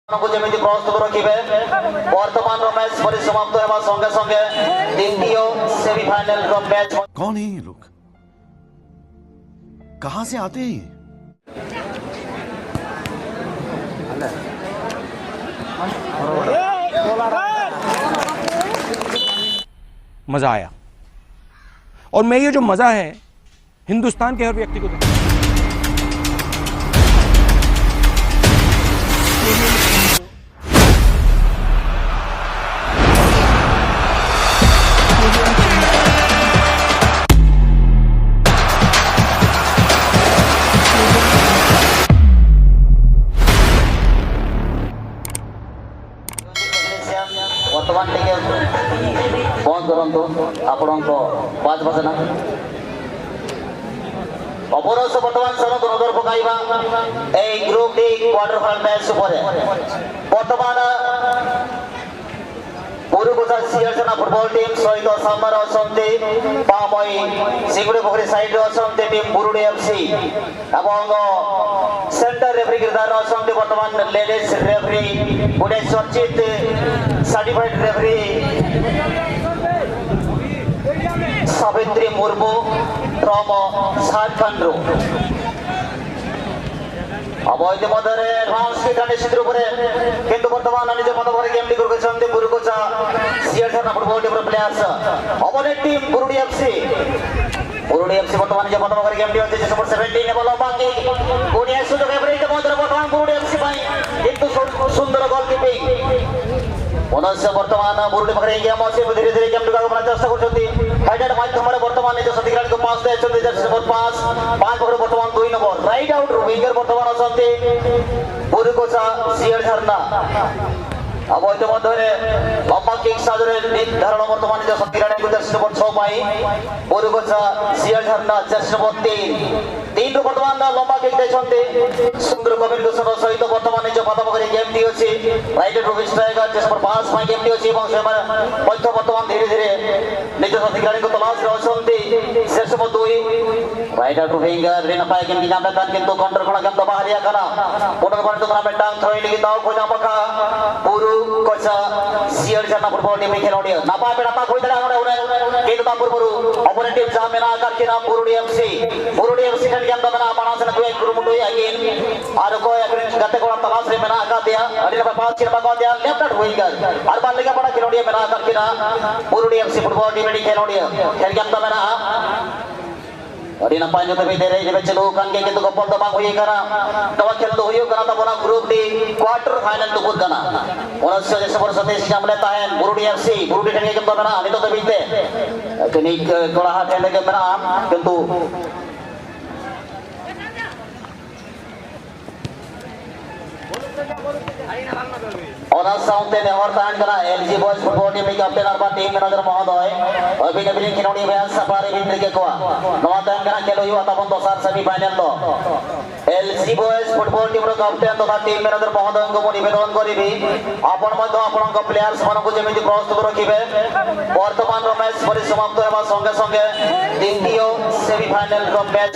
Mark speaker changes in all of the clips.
Speaker 1: जमी प्रस्तुत रखिए बर्तमान मैच परिसमाप्त होगा संगे संगे द्वितीय सेमीफाइनल मैच।
Speaker 2: कौन है ये लोग, कहां से आते हैं ये?
Speaker 3: मजा आया और मैं ये जो मजा है हिंदुस्तान के हर व्यक्ति को दूंगा।
Speaker 1: बर्तमान बंद करूँ आपण पाँच बजना अपरस बर्तमान सन नजर पकाइबा group D quarter final match बर्तमान पुरुकोचा सिंहसेना फुटबॉल टीम सहित सामने अच्छा पामई सिंगुड़ी पोखरी साइड अच्छा टीम बुरुडी एफसी एवं सेंटर रेफरी गिरदार अच्छा बर्तमान लेडीज रेफरी गोटे चर्चित certified referee Savitri Murmu from Jharkhand अब इतिमध्य एडवांस की निश्चित रूप से किंतु वर्तमान निज मत गेम टी Purukocha Singhasena football team players opponent team Burudi FC वर्तमान निज मत गेम टी अच्छे नंबर 17 नेबल बाकी कोडिया सुजोग एवरेज मध्य वर्तमान बुरुडी एफसी किंतु सुंदर गोलकीपिंग मनुष्य वर्तमान बुरुडी पाखे गेम अच्छे धीरे धीरे गेम टी चेष्टा कर माध्यम वर्तमान निज सतीग्राणी को पास दे जर्सी नंबर 5 पाखे वर्तमान 2 नंबर राइट आउट विंगर वर्तमान अच्छा पुरुकोचा सिंहसेना अब इतिमध्य लंबा किक साजरे निर्धारण वर्तमान निज सतीग्राणी को Jersey number 6 पुरुकोचा Sinhasena Jersey number 3 वर्तमान लंबा किक देते सुंदर कम्युनिकेशन सहित वर्तमान निज पदपरी गेम टी अच्छी राइट रूप striker Jersey number 5 game T अच्छी मध्य वर्तमान धीरे धीरे निज सतीग्राणी को तलाश Jersey number 2 right out winger नपाय गेम की नाम किंतु काउंटर खड़ा गेम तो बाहर आना पुनर्बार टूर्नामेंट टांग थ्रोइंग की दाव खोजा पका पुरुकोचा सिंहसेना फुटबॉल टीम खेलोड़ी नपाय पे नपा खोई दड़ा किंतु ता पूर्व अपोनेंट टीम जा मेना आकार की नाम बुरुडी एफसी खेल गेम तो मेना बाणासन दुई गुरुमुंडु अगेन और को अगेन गते को तलाश रे मेना आकार दिया अड़ी नंबर 5 की नंबर दिया लेफ्ट आउट विंगर और बाल लेगा बड़ा खेलोड़ी मेना आकार की नाम बुरुडी एफसी फुटबॉल टीम खेलोड़ी खेल गेम तो मेना अड़ी नपाय जो भी दे रहे जब चलो कांगे किंतु गप्पल तो बांग हुई करा दवा खेल तो हुई करा तब ना ग्रुप डी क्वार्टर फाइनल तो खुद कना मनुष्य जैसे पर सतीश नाम लेता है बुरुडी एफसी बुरुडी खेल गेम तो मेना नहीं तो बीते कनिक कोड़ा हाथ खेल के मेना किंतु और साउंड ने और तान करा एलजी बॉयज फुटबॉल टीम के कैप्टन और टीम मैनेजर महोदय अभिनव खिलौड़ी में सफारी बिंद्र के कोआ नवा तान करा खेलो युवा तबन दोसार सेमीफाइनल तो एलजी बॉयज फुटबॉल टीम रो कैप्टन तथा टीम मैनेजर महोदय को निवेदन करिबी आपण मध्य आपण प्लेयर्स मान को जेमिति प्रस्तुत रखिबे वर्तमान मैच परिसमाप्त होबा संगे संगे द्वितीय सेमीफाइनल रो मैच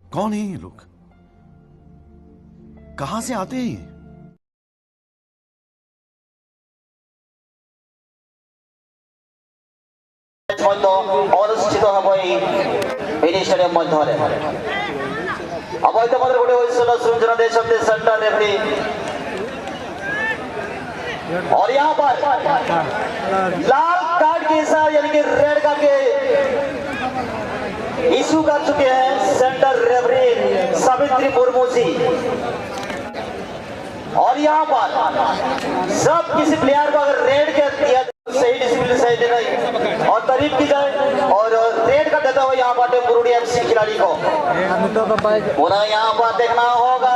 Speaker 2: कौन है ये लोग, कहां से आते हैं ये?
Speaker 1: अनुष्ठित स्टेडियम मध्य अब इतिमध्य गोटे हुईसल सृंजन देते सेंटर रेफरी और यहाँ पर लाल कार्ड के साथ यानी कि रेड कार्ड के इशू कर चुके हैं सेंटर रेफरी सावित्री मुर्मू जी और यहाँ पर सब किसी प्लेयर को अगर रेड कर दिया सही डिसिप्लिन सही देना और तारीफ की जाए और रेड कर देता हुआ यहाँ पर बुरुडी एफसी खिलाड़ी को पूरा यहाँ पर देखना होगा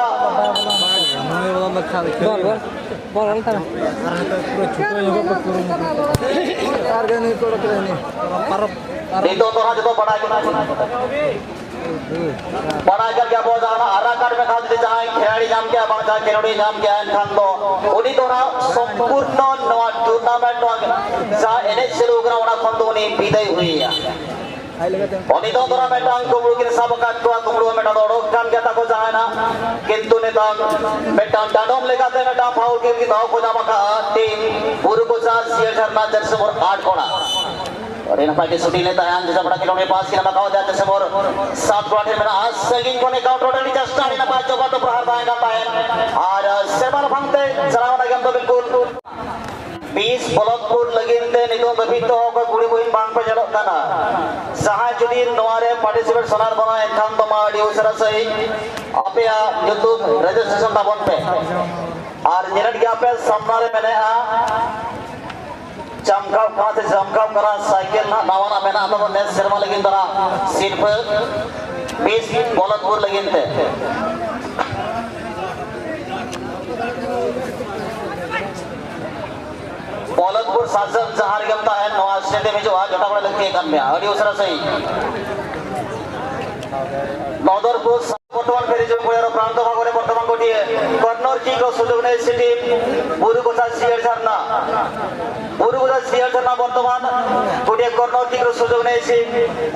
Speaker 1: तो बड़ा बड़ा करके अब जाना आरा कार्ड में खाते जहाँ खिलाड़ी नाम क्या बांग जहाँ खिलाड़ी नाम क्या है खान दो उन्हीं तो ना संपूर्ण नवा टूर्नामेंट जहाँ एनएच चलो करा उन्हें खान दो उन्हें विदाई हुई है उन्हीं तो ना मेटांग कुमड़ू के सब का तो कुमड़ू में मेटा दौड़ो काम क्या ताको जहाँ ना किंतु ने तांग मेटांग डांडोम लेगा ते मेटांग फाउल के की दाव को जामा का टीम पूर्व को चार सीएल झरना जर्सी मोर 8 कोना और इन पार्टी शूटिंग लेता है जैसा बड़ा किलोमीटर पास की नमक हो जाते से मोर 7 क्वार्टर में आज सेगिंग को ने काउंट टोटली जस्ट आने ना पास चौका तो प्रहार पाएगा पाए और सेवन फंगते चलावा ना तो बिल्कुल 20 बलकपुर लगिनते नितो बबितो को गुड़ी बुइन बांग पे चलो काना जहां जुदी नवारे पार्टिसिपेट सोनार बना एखान तो माडी उसरा सही आपे यूट्यूब रजिस्ट्रेशन ता बन पे और निरट गया पे सामने मैंने चमकाव कहाँ से चमकाव करा साइकिल ना नवाना मैंने आता तो नेस शर्मा लगिन तरह सिर्फ 20 बलकपुर लगिन थे बलकपुर शासन जहाँ गमता है नवा स्टेडियम में जो आज जोटा बड़ा लगती है कन में और उसरा सही नौदरपुर বর্তমান ফেরি জমি পড়ে প্রান্ত ভাগরে বর্তমান গটিয়ে কর্নার কিক ও সুযোগ নেই সিটি বুরুকোচা সিয়ার ঝর্ণা বর্তমান গটিয়ে কর্নার কিক ও সুযোগ নেইছি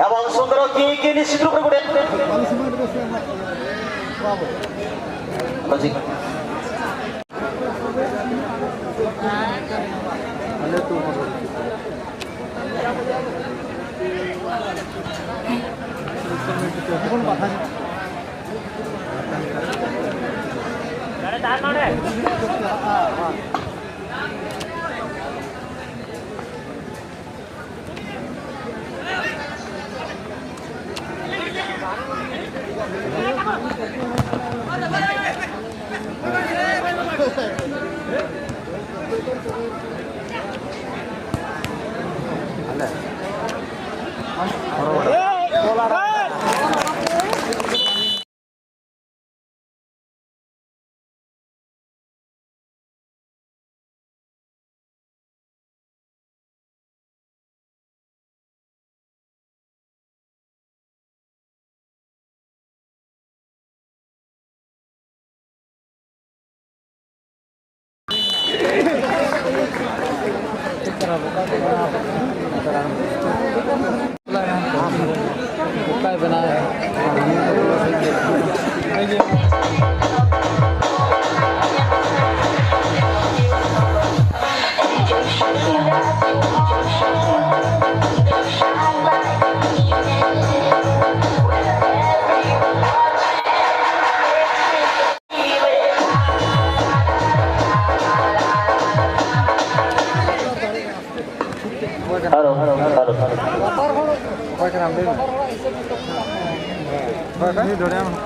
Speaker 1: এবং সুন্দর কিক নিশ্চিত রূপে গটিয়ে লজিক কোন কথা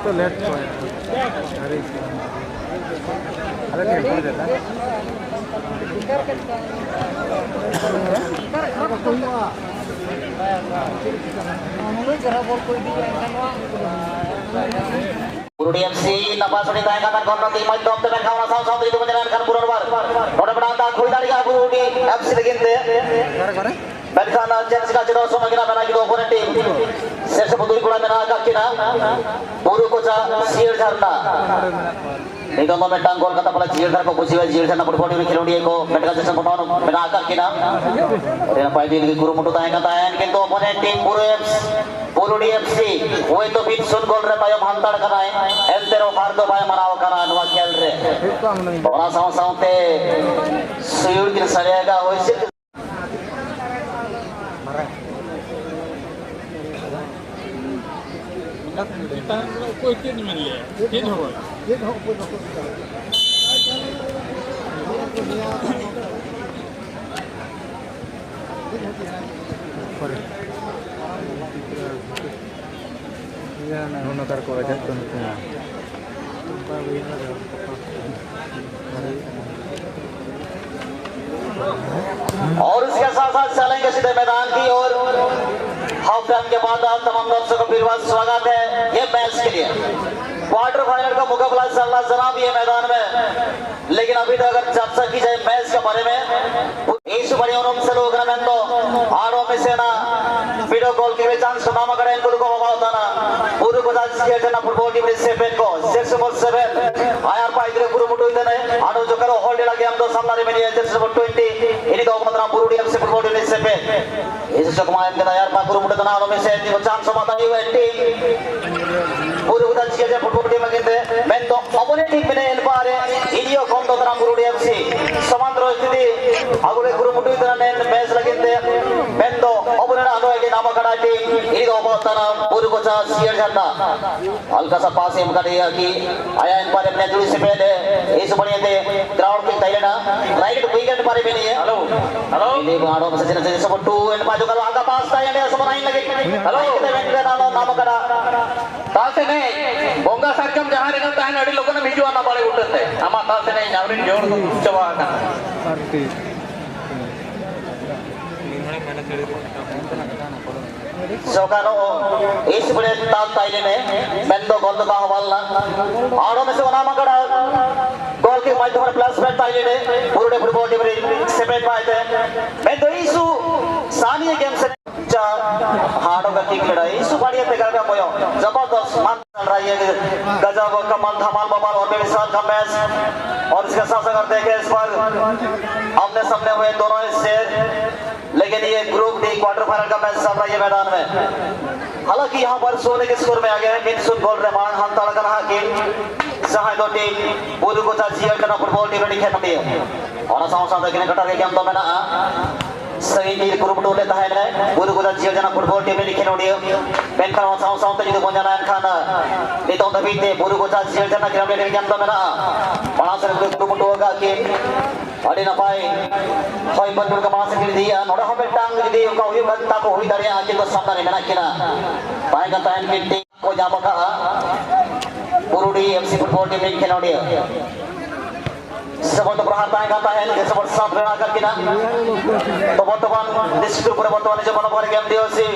Speaker 1: तो लेट अरे अरे ठीक हो जाता Burundi FC napas sudah tayangkan korban tim Madom tekan kawan saw itu menjalankan Purwobar. Roda berantah kuri dari Burundi FC legende. Berkan chance का जरूर समय किना बना कि ओपोनेंट टीम शेष पुतुल गुड़ा में ना का किना बुरु कोचा सीएल झरना निगम में टांग गोल कता पड़ा सीएल झरना को कुछ भी सीएल झरना फुटबॉल में खिलाड़ी को मेटका जैसा पटानो में ना का किना और यहाँ पाई दिन की गुरु मुटु तायं कता है किंतु ओपोनेंट टीम बुरुडी एफसी वो तो बीच सुन गोल रे पायो भांताड़ कना है एंतेरो फार्दो पायो मनाव कना अनुवा खेल रे और साव सावते सुयुर के सरेगा होइसे
Speaker 4: कोई तीन मिल लिया तीन हो
Speaker 1: और उसके साथ साथ चलेंगे सीधे मैदान की ओर हाफ टाइम के बाद आप तमाम दर्शकों का फिर स्वागत है ये मैच के लिए क्वार्टर फाइनल का मुकाबला चल रहा जनाब ये मैदान में लेकिन अभी तक अगर चर्चा की जाए मैच के बारे में इस बड़े और से लोग तो आरो में से ना वीडियो कॉल के चांस नाम करें इनको को होता ना पूर्व को ಸಿಎಲ್ನ ಫುಟ್ಬಾಲ್ ಟೀಮ್ रे 7 को 6/7 आयार पाइदरे कुरुमुटु इदने आडो जोकरो होल्ड ला गेम दो सामने में ये 6/20 ini do मतना बुरुडी एफसी फुटबॉल टीम रे 7 इस चकमायन के आयार पा कुरुमुटु तना आनो में से चांस समाता ही वेटी बुरुडी सिएल फुटबॉल टीम के मेन तो अपोनेंट टीम में एल पारे इडियो कम दो तना बुरुडी एफसी समांतर स्थिति आगुले कुरुमुटु इदने मैच लगिंदे मेन तो अपोनेंट आनो के नाम कड़ा टीम ini do तना बुरुकोचा सिएल झंडा हल्का सा पास एम कर दिया कि आया इन पर अपने जुड़ी से पहले इस बढ़िया थे ग्राउंड के टाइलेना राइट विकेट पर भी नहीं है हेलो हेलो ये गाड़ो में सचिन से सब 2 एंड बाजू का आगा पास था ये सब नाइन लगे हेलो कितने वेंकटे नाम करा तासे नहीं बोंगा सरकम जहां रे तान अड़ी लोगों ने भिजवा ना पड़े उठते आमा तासे नहीं नावरी जोड़ को चवा का Sokano इस बड़े ताल ताइले ने बेंदो गोल तो बाहर वाला आरो में से वनामा कड़ा गोल के माइट पर प्लस बैट ताइले ने पूरे फुटबॉल टीम रे सेपरेट पाए थे बेंदो इशू सानी गेम से जा हार्डो का किक लड़ा इशू बढ़िया ते करके मोयो जबरदस्त मान चल रहा है गजब कमाल धमाल बवाल और मेरे साथ का मैच और इसके साथ अगर देखें इस पर आमने सामने हुए दोनों इससे लेकिन ये ग्रुप डी क्वार्टर फाइनल का मैच चल रहा है मैदान में हालांकि यहाँ पर 16 के स्कोर में आ गए मिनसुन गोल रहमान हंताल का रहा कि सहाय दो टीम बुरु को चाचिया करना फुटबॉल टीम ने खेल दिया और साउंड देखने कटर के गेम तो में ना सही टीम ग्रुप टू लेता है ने बुरु को चाचिया जना फुटबॉल टीम ने खेल दिया पेनकर साउंड तो जो बंजाना खाना नितो दबीते बुरु को चाचिया जना खेल दिया गेम तो में ना बड़ा से ग्रुप टू होगा कि अड़ी नपाई होय बंदुर का मास के दिया नोड़ा हो बेटांग दिया का हुई बनता को हुई दरिया आके तो सामने में ना किना पाए का टाइम की टीम को जामा का बुरुडी एफसी फुटबॉल टीम ने खेलोडिया सबों तो प्रहार पाए का है जैसे सब साथ में आकर किना तो वर्तमान डिस्ट्रिक्ट पर वर्तमान जो बना पर गेम दियो सी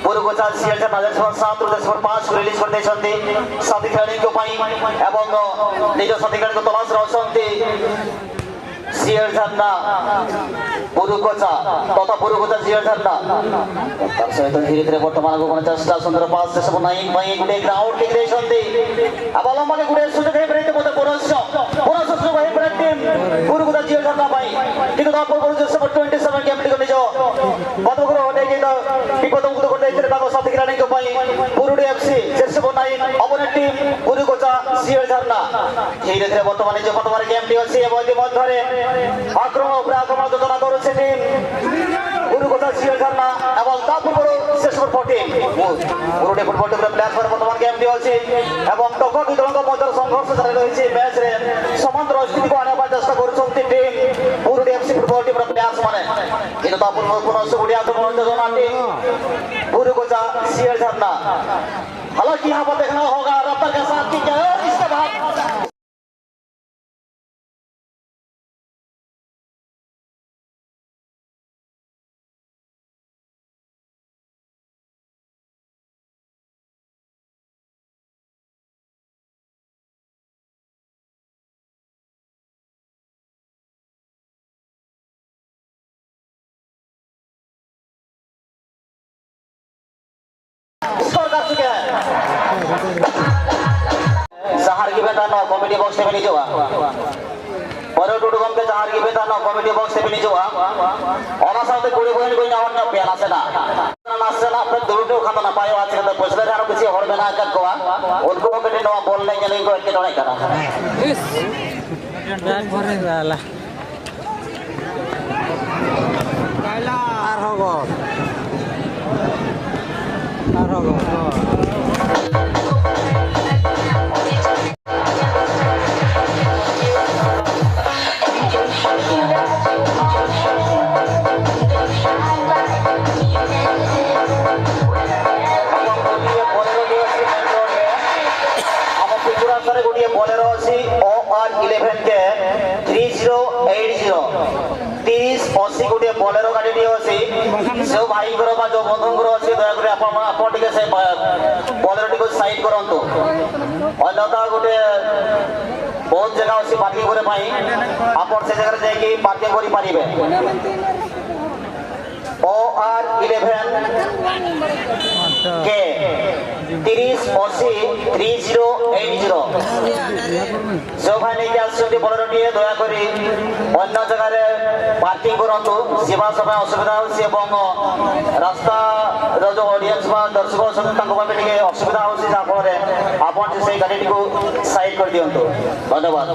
Speaker 1: बुरु को चाल सिएल से नजर पर 7 और 10 रिलीज कर देछंती साथी खेलाड़ी को पाई एवं निज साथी खेलाड़ी को तलाश रहछंती सिएल झंडा बुरुकोचा तथा बुरुकोचा सिएल झंडा तब से तो धीरे धीरे वर्तमान को कोन चेष्टा सुंदर पास से सब नाइन भाई गुडे ग्राउंड के देशंती अब लंबा के गुडे सुजो के ब्रेक मते पुरस सुजो भाई ब्रेक टीम बुरुकोचा सिएल झंडा भाई ठीक तो आपको जो सब 27 गेम टिको निजो बद को होने के तो विपद को कोटे इतने ताको साथी खिलाड़ी को भाई बुरुडी एफसी 6/9 अपोनेंट टीम बुरुकोचा सिएल झंडा धीरे धीरे वर्तमान जो वर्तमान गेम टी होसी एवं मध्यरे आक्रमण উপরে আক্রমণ যোজনা করেছে টিম বুরুকোচা সিএল ঝর্ণা এবং তারপর শেষ পর্যন্ত বুরুডি ফুটবল টিমের প্লেয়ার পরে বর্তমান গেম দিয়েছে এবং টক্কর দুই দলଙ୍କ মধ্যে সংঘর্ষ জারি রয়েছে ম্যাচ রে সমান্তর স্থিতি को আনিବା চেষ্টা କରୁଛନ୍ତି টিম বুরুডি এফসি ফুটবল টিমের প্লেয়ার্স মানে কিন্তু তারপর পুনः সুগুড়ি আক্রমণ যোজনা टीम बुरुकोचा सीएल झरना हालांकि यहाँ पर देखना होगा रफ्तार के साथ कि क्या इसके बाद स्कोर कर चुके हैं सहार की बेटा ना कॉमेडी बॉक्स में नीचे हुआ और टूटू गम के सहार की बेटा ना कॉमेडी बॉक्स में नीचे हुआ और साथ कोड़ी कोई कोई ना और पेला से ना अपने दूर खाता ना पाए आज के पिछले यार किसी और बना कर को उनको के नो बोलने के लिए को के नहीं करा
Speaker 5: बैट भरे वाला काला आर होगो
Speaker 1: बोलेरो अच्छी OR11 के 3080 3080 गोटे बोलेरो गाड़ी टी अच्छी जो भाई को जो बंधु को अच्छी दया कर अपन टिके से बोलेरो टी को साइड करंतु अन्यथा गोटे बहुत जगह अच्छी पार्किंग करे पाई अपन से जगह जाय कि पार्किंग करि पारिबे OR11 के 3080 जो भाई नहीं आसुँच बोलेरोटी दयाक अन्य जगार पार्किंग करूँ जावा समय असुविधा हो रास्ता जो ऑडियंस दर्शक अच्छे असुविधा हो जहाँफल आप से गाड़ी को साइड कर दिंतु धन्यवाद।